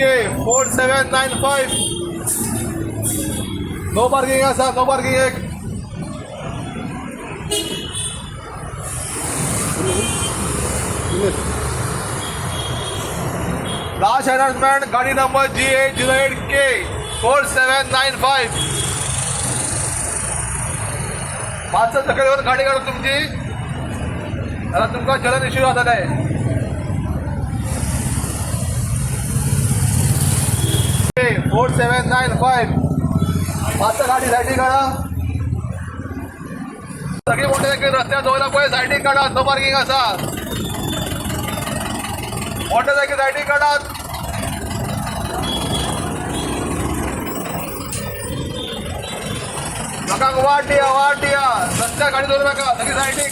के 4795. No parking आहे sir, no parking आहे. लास्ट अनाउंसमेंट, गाड़ी नंबर GH08K 4795. पाचशे सकाळीवर गाडी काढून तुमची, आता तुमका चलन इश्यू हातात आहे. 4795. पाचशे गाडी साईडी काढा. सगळी मोठे रस्त्यात जोयला पहिले साईडी काढा. नो पार्किंग असा मोटरसायकल साईडी काढा. नका वाट या रस्त्या गाडी जोडू नका. सगळी साईडी